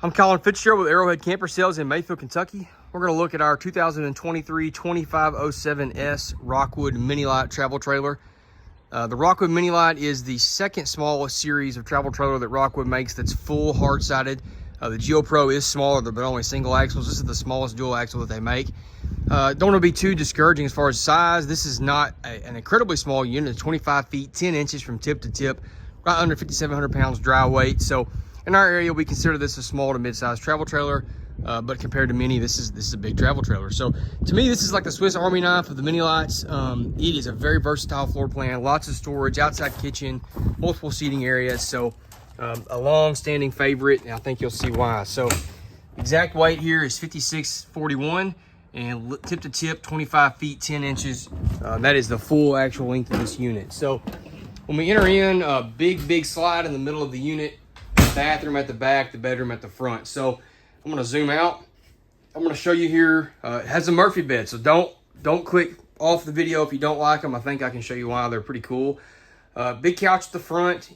I'm Colin Fitzgerald with Arrowhead Camper Sales in Mayfield, Kentucky. We're going to look at our 2023 2507S Rockwood Mini-Lite travel trailer. The Rockwood Mini-Lite is the second smallest series of travel trailer that Rockwood makes that's full hard-sided. The Geo Pro is smaller, but only single axles. This is the smallest dual axle that they make. Don't want to be too discouraging as far as size. This is not an incredibly small unit. It's 25 feet, 10 inches from tip to tip, right under 5,700 pounds dry weight. So in our area, we consider this a small to mid-sized travel trailer, but compared to many, this is a big travel trailer. So to me, this is like the Swiss Army knife of the Mini-Lites. It is a very versatile floor plan, lots of storage, outside kitchen, multiple seating areas. So a long-standing favorite, and I think you'll see why. So exact weight here is 5641, and tip to tip, 25 feet, 10 inches. That is the full actual length of this unit. So when we enter in, a big slide in the middle of the unit, bathroom at the back, the bedroom at the front. So I'm going to zoom out. I'm going to show you here. It has a Murphy bed, so don't click off the video if you don't like them. I think I can show you why. They're pretty cool. Big couch at the front.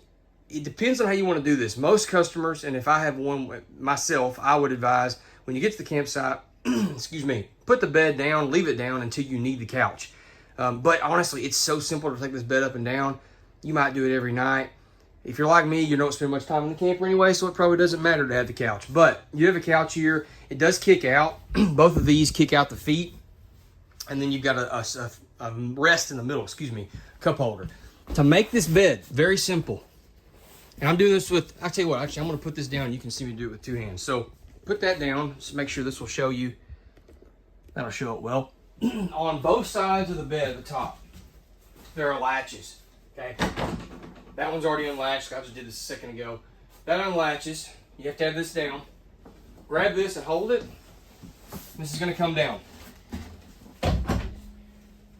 It depends on how you want to do this. Most customers, and if I have one myself, I would advise when you get to the campsite, excuse me, put the bed down, leave it down until you need the couch. But honestly, it's so simple to take this bed up and down. You might do it every night. If you're like me, you don't spend much time in the camper anyway, so it probably doesn't matter to have the couch. But you have a couch here. It does kick out. Both of these kick out the feet. And then you've got a rest in the middle, cup holder. To make this bed, very simple. And I'm doing this with, I'll tell you what, actually, I'm going to put this down. You can see me do it with two hands. So put that down. Just make sure this will show you. That'll show it well. On both sides of the bed at the top, there are latches. Okay. That one's already unlatched. I just did this a second ago. That unlatches. You have to have this down. Grab this and hold it. This is going to come down.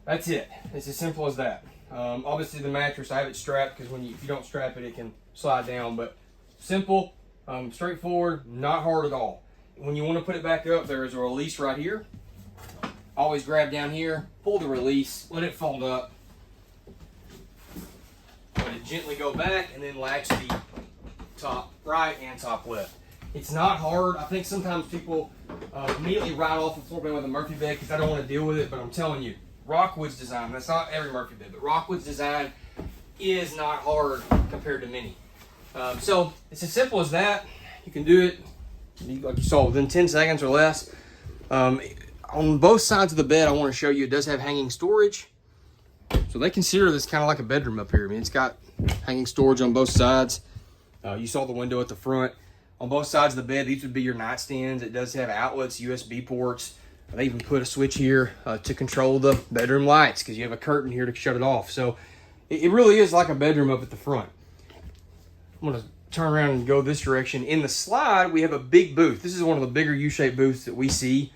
That's it. It's as simple as that. Obviously the mattress, I have it strapped because if you don't strap it, it can slide down. But simple, straightforward, not hard at all. When you want to put it back up, there is a release right here. Always grab down here, pull the release, let it fold up. Let it gently go back and then latch the top right and top left. It's not hard. I think sometimes people immediately ride off the floor plan with a Murphy bed because I don't want to deal with it, but I'm telling you, Rockwood's design, that's not every Murphy bed, but Rockwood's design is not hard compared to many. So it's as simple as that. You can do it, like you saw, within 10 seconds or less. On both sides of the bed, I want to show you, it does have hanging storage. So they consider this kind of like a bedroom up here. I mean, it's got hanging storage on both sides. You saw the window at the front. On both sides of the bed, these would be your nightstands. It does have outlets, USB ports. They even put a switch here to control the bedroom lights because you have a curtain here to shut it off. So it really is like a bedroom up at the front. I'm going to turn around and go this direction. In the slide, we have a big booth. This is one of the bigger U-shaped booths that we see.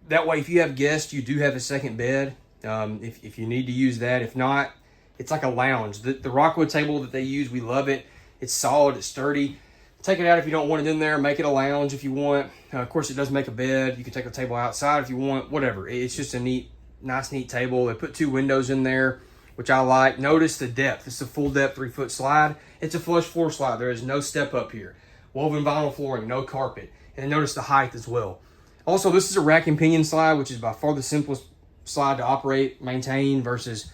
That way, if you have guests, you do have a second bed. If you need to use that. If not, it's like a lounge. The Rockwood table that they use, we love it. It's solid, it's sturdy. Take it out if you don't want it in there. Make it a lounge if you want. Of course, it does make a bed. You can take the table outside if you want, whatever. It's just a nice, neat table. They put two windows in there, which I like. Notice the depth. It's a full depth 3-foot slide. It's a flush floor slide. There is no step up here. Woven vinyl flooring, no carpet. And notice the height as well. Also, this is a rack and pinion slide, which is by far the simplest slide to operate, maintain versus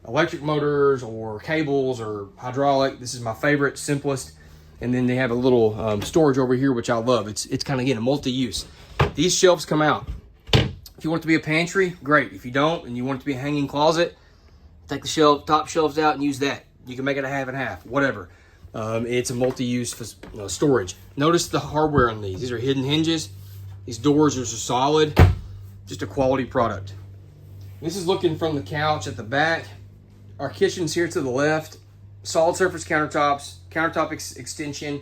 electric motors or cables or hydraulic. This is my favorite, simplest. And then they have a little storage over here, which I love. It's kind of, again, a multi-use. These shelves come out. If you want it to be a pantry, great. If you don't and you want it to be a hanging closet, take the top shelves out and use that. You can make it a half and half, whatever. It's a multi-use storage. Notice the hardware on these. These are hidden hinges. These doors are solid. Just a quality product. This is looking from the couch at the back. Our kitchen's here to the left. Solid surface countertops, countertop extension,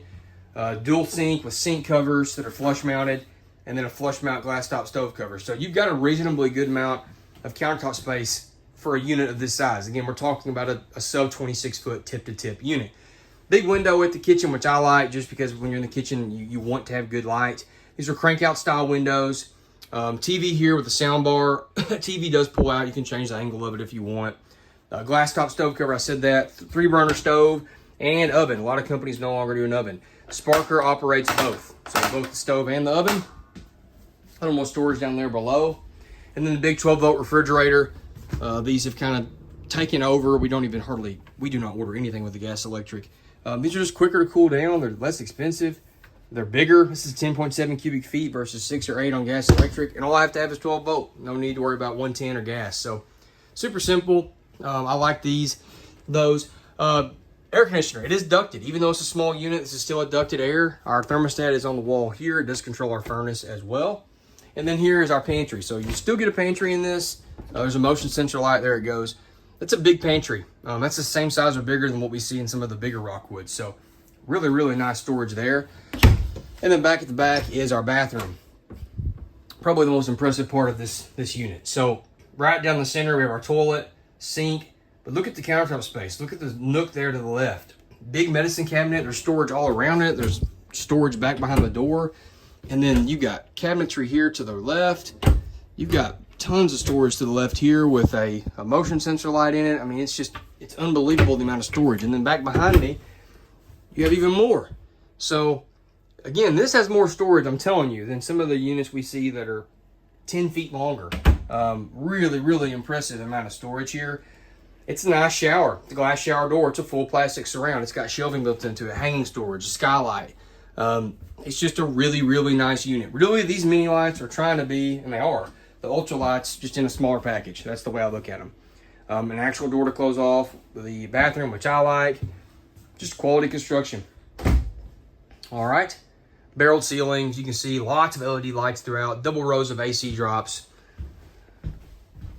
dual sink with sink covers that are flush mounted, and then a flush mount glass top stove cover. So you've got a reasonably good amount of countertop space for a unit of this size. Again, we're talking about a sub 26-foot tip to tip unit. Big window at the kitchen, which I like just because when you're in the kitchen, you want to have good light. These are crank out style windows. TV here with the sound bar. TV does pull out. You can change the angle of it if you want. Glass top stove cover, I said that. 3-burner stove. and oven. A lot of companies no longer do an oven. Sparker operates both. So both the stove and the oven. A little more storage down there below. And then the big 12-volt refrigerator. These have kind of taken over. We do not order anything with the gas electric. These are just quicker to cool down. They're less expensive. They're bigger. This is 10.7 cubic feet versus 6 or 8 on gas electric. And all I have to have is 12 volt. No need to worry about 110 or gas. So super simple. I like those. Air conditioner. It is ducted. Even though it's a small unit, this is still a ducted air. Our thermostat is on the wall here. It does control our furnace as well. And then here is our pantry. So you still get a pantry in this. There's a motion sensor light. There it goes. That's a big pantry. That's the same size or bigger than what we see in some of the bigger Rockwoods. So really, really nice storage there. And then back at the back is our bathroom. Probably the most impressive part of this unit. So right down the center, we have our toilet, sink. But look at the countertop space. Look at the nook there to the left. Big medicine cabinet. There's storage all around it. There's storage back behind the door. And then you got cabinetry here to the left. You've got tons of storage to the left here with a motion sensor light in it. I mean, it's unbelievable the amount of storage. And then back behind me, you have even more. So again, this has more storage, I'm telling you, than some of the units we see that are 10 feet longer. Really, really impressive amount of storage here. It's a nice shower. The glass shower door. It's a full plastic surround. It's got shelving built into it, hanging storage, skylight. It's just a really, really nice unit. Really, these Mini-Lites are trying to be, and they are, the Ultralights just in a smaller package. That's the way I look at them. An actual door to close off. The bathroom, which I like. Just quality construction. All right. Barreled ceilings. You can see lots of LED lights throughout. Double rows of AC drops.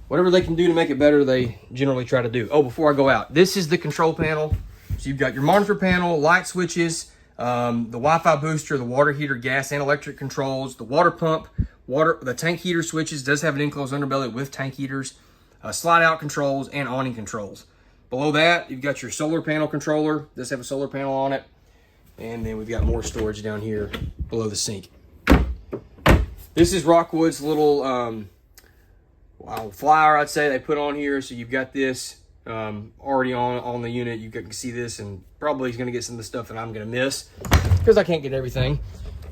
Whatever they can do to make it better, they generally try to do. Oh, before I go out, this is the control panel. So you've got your monitor panel, light switches, the Wi-Fi booster, the water heater, gas and electric controls, the water pump, the tank heater switches, does have an enclosed underbelly with tank heaters, slide out controls, and awning controls. Below that, you've got your solar panel controller. Does have a solar panel on it. And then we've got more storage down here below the sink. This is Rockwood's little flyer, I'd say, they put on here. So you've got this already on the unit. You can see this, and probably he's going to get some of the stuff that I'm going to miss because I can't get everything.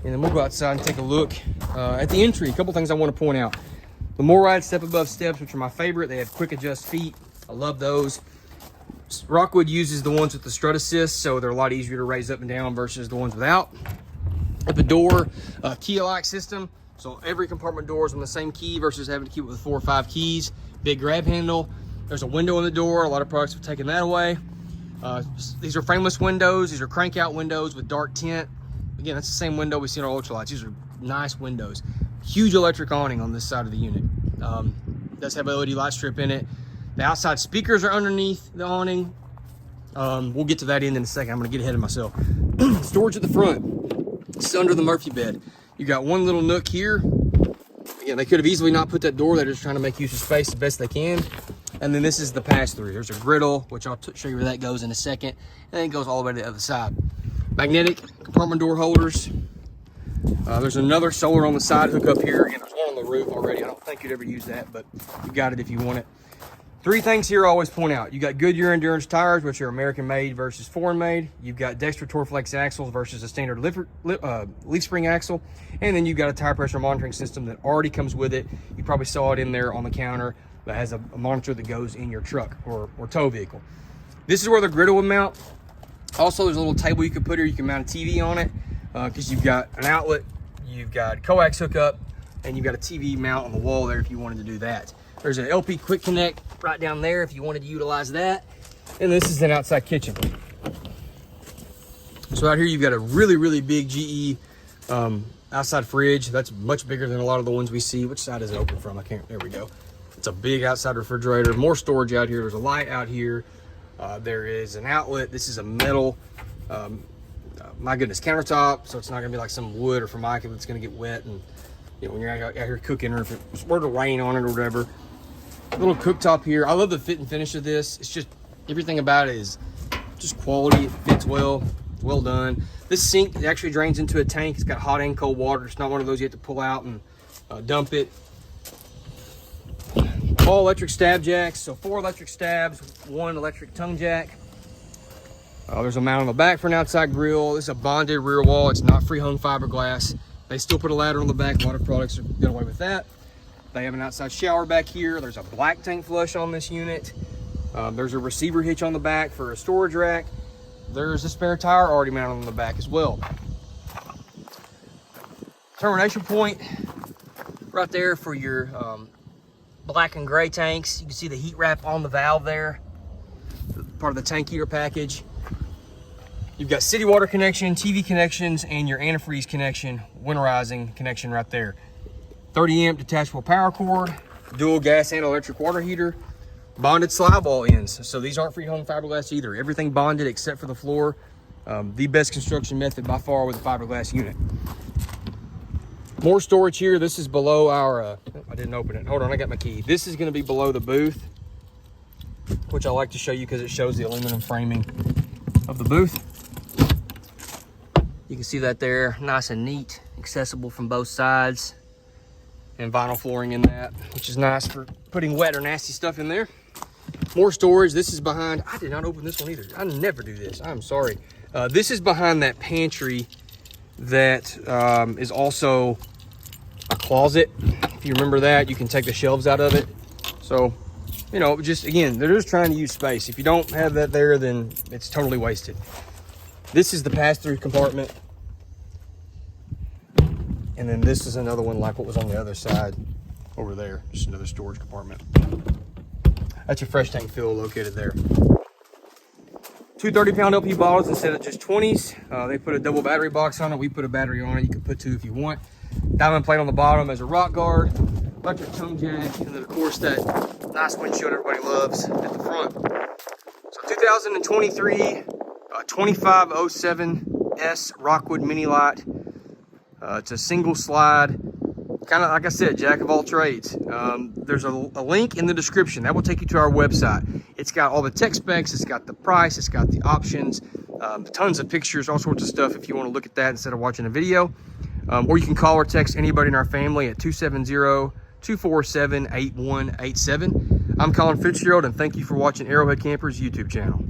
And then we'll go outside and take a look at the entry. A couple things I want to point out. The MORryde step above steps, which are my favorite. They have quick adjust feet. I love those. Rockwood uses the ones with the strut assist, so they're a lot easier to raise up and down versus the ones without. At the door, key-alike system. So every compartment door is on the same key versus having to keep it with 4 or 5 keys. Big grab handle. There's a window in the door. A lot of products have taken that away. These are frameless windows. These are crank out windows with dark tint. Again, that's the same window we see in our Ultralights. These are nice windows. Huge electric awning on this side of the unit. Does have LED light strip in it. The outside speakers are underneath the awning. We'll get to that in a second. I'm gonna get ahead of myself. Storage at the front. It's under the Murphy bed. You got one little nook here. Again, they could have easily not put that door. They're just trying to make use of space the best they can. And then this is the pass-through. There's a griddle, which I'll show you where that goes in a second. And then it goes all the way to the other side. Magnetic compartment door holders. There's another solar on the side hook up here. Again, there's one on the roof already. I don't think you'd ever use that, but you got it if you want it. 3 things here I always point out. You got Goodyear Endurance tires, which are American-made versus foreign-made. You've got Dexter Torflex axles versus a standard leaf spring axle. And then you've got a tire pressure monitoring system that already comes with it. You probably saw it in there on the counter that has a monitor that goes in your truck or tow vehicle. This is where the griddle would mount. Also, there's a little table you can put here. You can mount a TV on it because you've got an outlet, you've got coax hookup, and you've got a TV mount on the wall there if you wanted to do that. There's an LP Quick Connect right down there if you wanted to utilize that. And this is an outside kitchen. So out here you've got a really, really big GE outside fridge. That's much bigger than a lot of the ones we see. Which side is it open from? I can't, there we go. It's a big outside refrigerator. More storage out here. There's a light out here. There is an outlet. This is a metal, my goodness, countertop. So it's not gonna be like some wood or formica that's gonna get wet and when you're out here cooking, or if it were to rain on it or whatever. Little cooktop here. I love the fit and finish of this. It's just, everything about it is just quality. It fits well, well done. This sink actually drains into a tank. It's got hot and cold water. It's not one of those you have to pull out and dump it. All electric stab jacks. So 4 electric stabs, 1 electric tongue jack. There's a mount on the back for an outside grill. This is a bonded rear wall. It's not free-hung fiberglass. They still put a ladder on the back. A lot of products get away with that. They have an outside shower back here. There's a black tank flush on this unit. There's a receiver hitch on the back for a storage rack. There's a spare tire already mounted on the back as well. Termination point right there for your black and gray tanks. You can see the heat wrap on the valve there, part of the tank heater package. You've got city water connection, TV connections, and your antifreeze connection, winterizing connection right there. 30 amp detachable power cord, dual gas and electric water heater, bonded slide wall ends. So these aren't free-hung fiberglass either. Everything bonded except for the floor. The best construction method by far with a fiberglass unit. More storage here. This is below our, I didn't open it. Hold on, I got my key. This is gonna be below the booth, which I like to show you because it shows the aluminum framing of the booth. You can see that there, nice and neat, accessible from both sides, and vinyl flooring in that, which is nice for putting wet or nasty stuff in there. More storage. This is behind, I did not open this one either. I never do this, I'm sorry. This is behind that pantry that is also a closet. If you remember that, you can take the shelves out of it. So, you know, just again, they're just trying to use space. If you don't have that there, then it's totally wasted. This is the pass-through compartment. And then this is another one like what was on the other side over there. Just another storage compartment. That's your fresh tank fill located there. 2 30-pound LP bottles instead of just 20s. They put a double battery box on it. We put a battery on it. You can put 2 if you want. Diamond plate on the bottom as a rock guard. Electric tongue jack. And then, of course, that nice windshield everybody loves at the front. So 2023 2507S Rockwood Mini-Lite. It's a single slide, kind of like I said, jack of all trades. There's a link in the description that will take you to our website. It's got all the tech specs, it's got the price, it's got the options, tons of pictures, all sorts of stuff if you want to look at that instead of watching a video. Or you can call or text anybody in our family at 270-247-8187. I'm Colin Fitzgerald, and thank you for watching Arrowhead Campers YouTube channel.